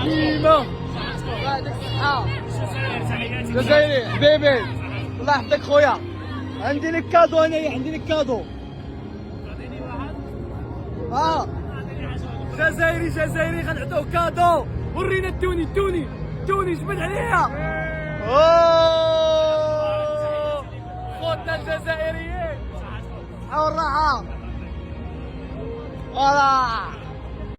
ديما يعطيك الصحة. جزائري حبيبي الله يحفظك خويا. عندي لك كادو انايا، عندي لك كادو. جزائري غنعطيوه كادو. ورينا التوني جبد عليا. خوتنا الجزائريين. والراحة.